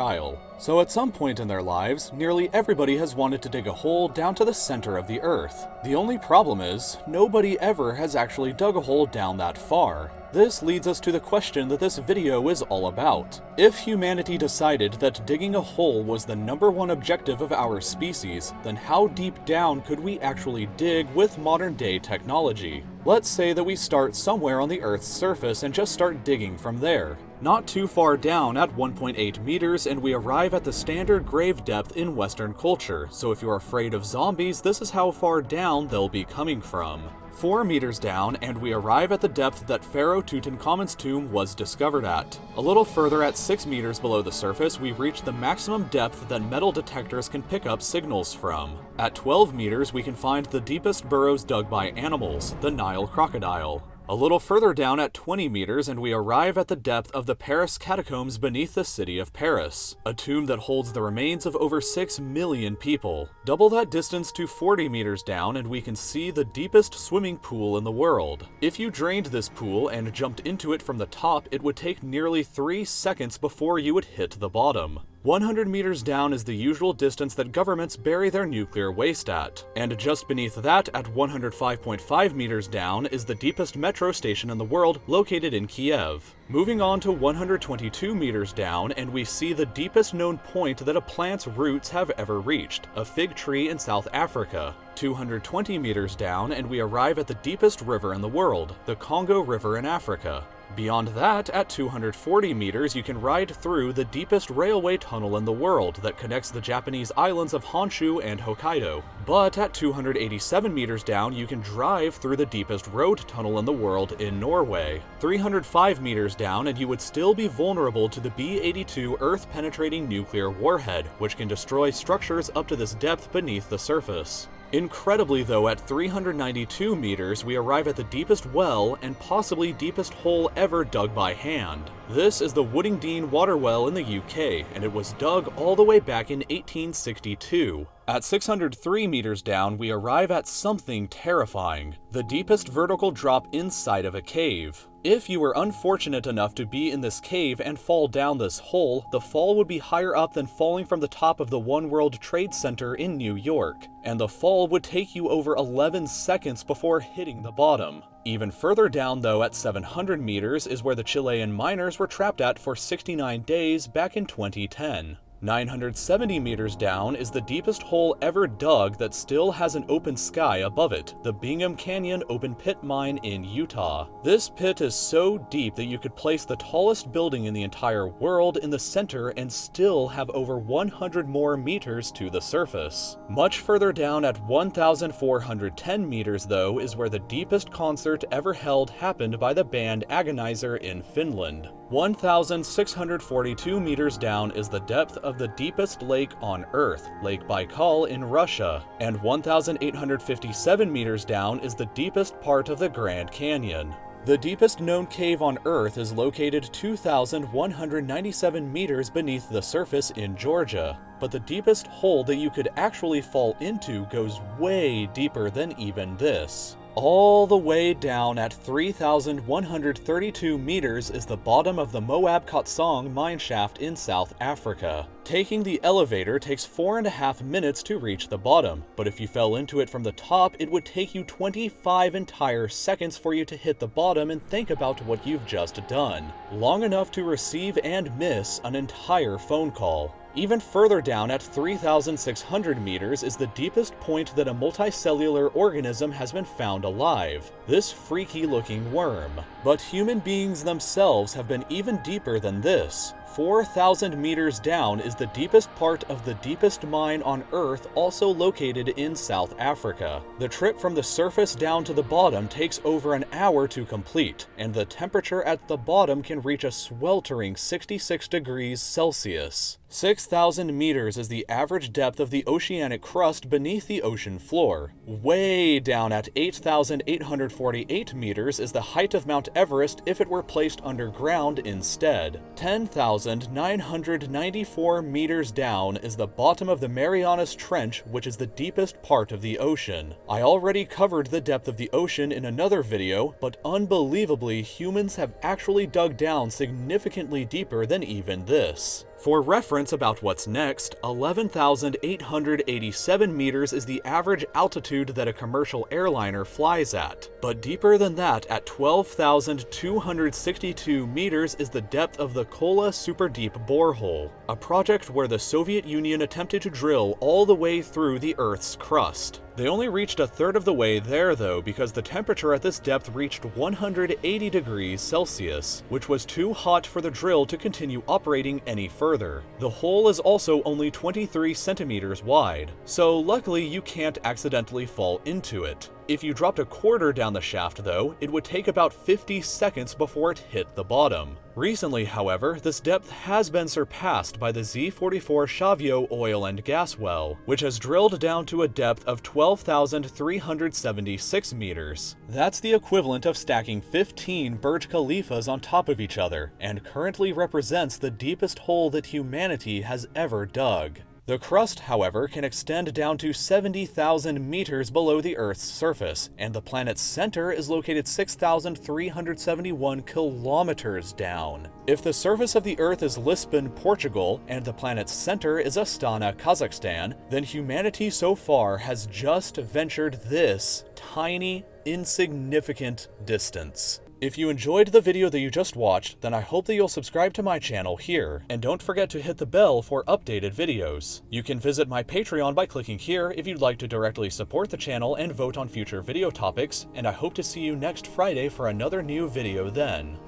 trial. So at some point in their lives, nearly everybody has wanted to dig a hole down to the center of the Earth. The only problem is, nobody ever has actually dug a hole down that far. This leads us to the question that this video is all about. If humanity decided that digging a hole was the #1 objective of our species, then how deep down could we actually dig with modern-day technology? Let's say that we start somewhere on the Earth's surface and just start digging from there. Not too far down at 1.8 meters, and we arrive at the standard grave depth in Western culture, so if you're afraid of zombies, this is how far down they'll be coming from. 4 meters down, and we arrive at the depth that Pharaoh Tutankhamun's tomb was discovered at. A little further at 6 meters below the surface, we reach the maximum depth that metal detectors can pick up signals from. At 12 meters, we can find the deepest burrows dug by animals, the Nile crocodile. A little further down at 20 meters, and we arrive at the depth of the Paris catacombs beneath the city of Paris, a tomb that holds the remains of over 6 million people. Double that distance to 40 meters down, and we can see the deepest swimming pool in the world. If you drained this pool and jumped into it from the top, it would take nearly 3 seconds before you would hit the bottom. 100 meters down is the usual distance that governments bury their nuclear waste at, and just beneath that, at 105.5 meters down, is the deepest metro station in the world, located in Kiev. Moving on to 122 meters down, and we see the deepest known point that a plant's roots have ever reached, a fig tree in South Africa. 220 meters down, and we arrive at the deepest river in the world, the Congo River in Africa. Beyond that, at 240 meters, you can ride through the deepest railway tunnel in the world that connects the Japanese islands of Honshu and Hokkaido. But at 287 meters down, you can drive through the deepest road tunnel in the world in Norway. 305 meters down, and you would still be vulnerable to the B-82 Earth-penetrating nuclear warhead, which can destroy structures up to this depth beneath the surface. Incredibly though, at 392 meters, we arrive at the deepest well and possibly deepest hole ever dug by hand. This is the Woodingdean water well in the UK, and it was dug all the way back in 1862. At 603 meters down, we arrive at something terrifying, the deepest vertical drop inside of a cave. If you were unfortunate enough to be in this cave and fall down this hole, the fall would be higher up than falling from the top of the One World Trade Center in New York, and the fall would take you over 11 seconds before hitting the bottom. Even further down though, at 700 meters, is where the Chilean miners were trapped at for 69 days back in 2010. 970 meters down is the deepest hole ever dug that still has an open sky above it, the Bingham Canyon open pit mine in Utah. This pit is so deep that you could place the tallest building in the entire world in the center and still have over 100 more meters to the surface. Much further down at 1,410 meters though is where the deepest concert ever held happened by the band Agonizer in Finland. 1,642 meters down is the depth of the deepest lake on Earth, Lake Baikal in Russia, and 1,857 meters down is the deepest part of the Grand Canyon. The deepest known cave on Earth is located 2,197 meters beneath the surface in Georgia, but the deepest hole that you could actually fall into goes way deeper than even this. All the way down at 3,132 meters is the bottom of the Moab Khotsong mineshaft in South Africa. Taking the elevator takes 4.5 minutes to reach the bottom, but if you fell into it from the top, it would take you 25 entire seconds for you to hit the bottom and think about what you've just done. Long enough to receive and miss an entire phone call. Even further down at 3,600 meters is the deepest point that a multicellular organism has been found alive, this freaky looking worm. But human beings themselves have been even deeper than this. 4,000 meters down is the deepest part of the deepest mine on Earth, also located in South Africa. The trip from the surface down to the bottom takes over an hour to complete, and the temperature at the bottom can reach a sweltering 66 degrees Celsius. 6,000 meters is the average depth of the oceanic crust beneath the ocean floor. Way down at 8,848 meters is the height of Mount Everest if it were placed underground instead. 10,994 meters down is the bottom of the Marianas Trench, which is the deepest part of the ocean. I already covered the depth of the ocean in another video, but unbelievably, humans have actually dug down significantly deeper than even this. For reference about what's next, 11,887 meters is the average altitude that a commercial airliner flies at. But deeper than that, at 12,262 meters is the depth of the Kola Super Deep Borehole, a project where the Soviet Union attempted to drill all the way through the Earth's crust. They only reached a third of the way there though, because the temperature at this depth reached 180 degrees Celsius, which was too hot for the drill to continue operating any further. The hole is also only 23 centimeters wide, so luckily you can't accidentally fall into it. If you dropped a quarter down the shaft though, it would take about 50 seconds before it hit the bottom. Recently, however, this depth has been surpassed by the Z44 Shavio oil and gas well, which has drilled down to a depth of 12,376 meters. That's the equivalent of stacking 15 Burj Khalifas on top of each other, and currently represents the deepest hole that humanity has ever dug. The crust, however, can extend down to 70,000 meters below the Earth's surface, and the planet's center is located 6,371 kilometers down. If the surface of the Earth is Lisbon, Portugal, and the planet's center is Astana, Kazakhstan, then humanity so far has just ventured this tiny, insignificant distance. If you enjoyed the video that you just watched, then I hope that you'll subscribe to my channel here, and don't forget to hit the bell for updated videos. You can visit my Patreon by clicking here if you'd like to directly support the channel and vote on future video topics, and I hope to see you next Friday for another new video then.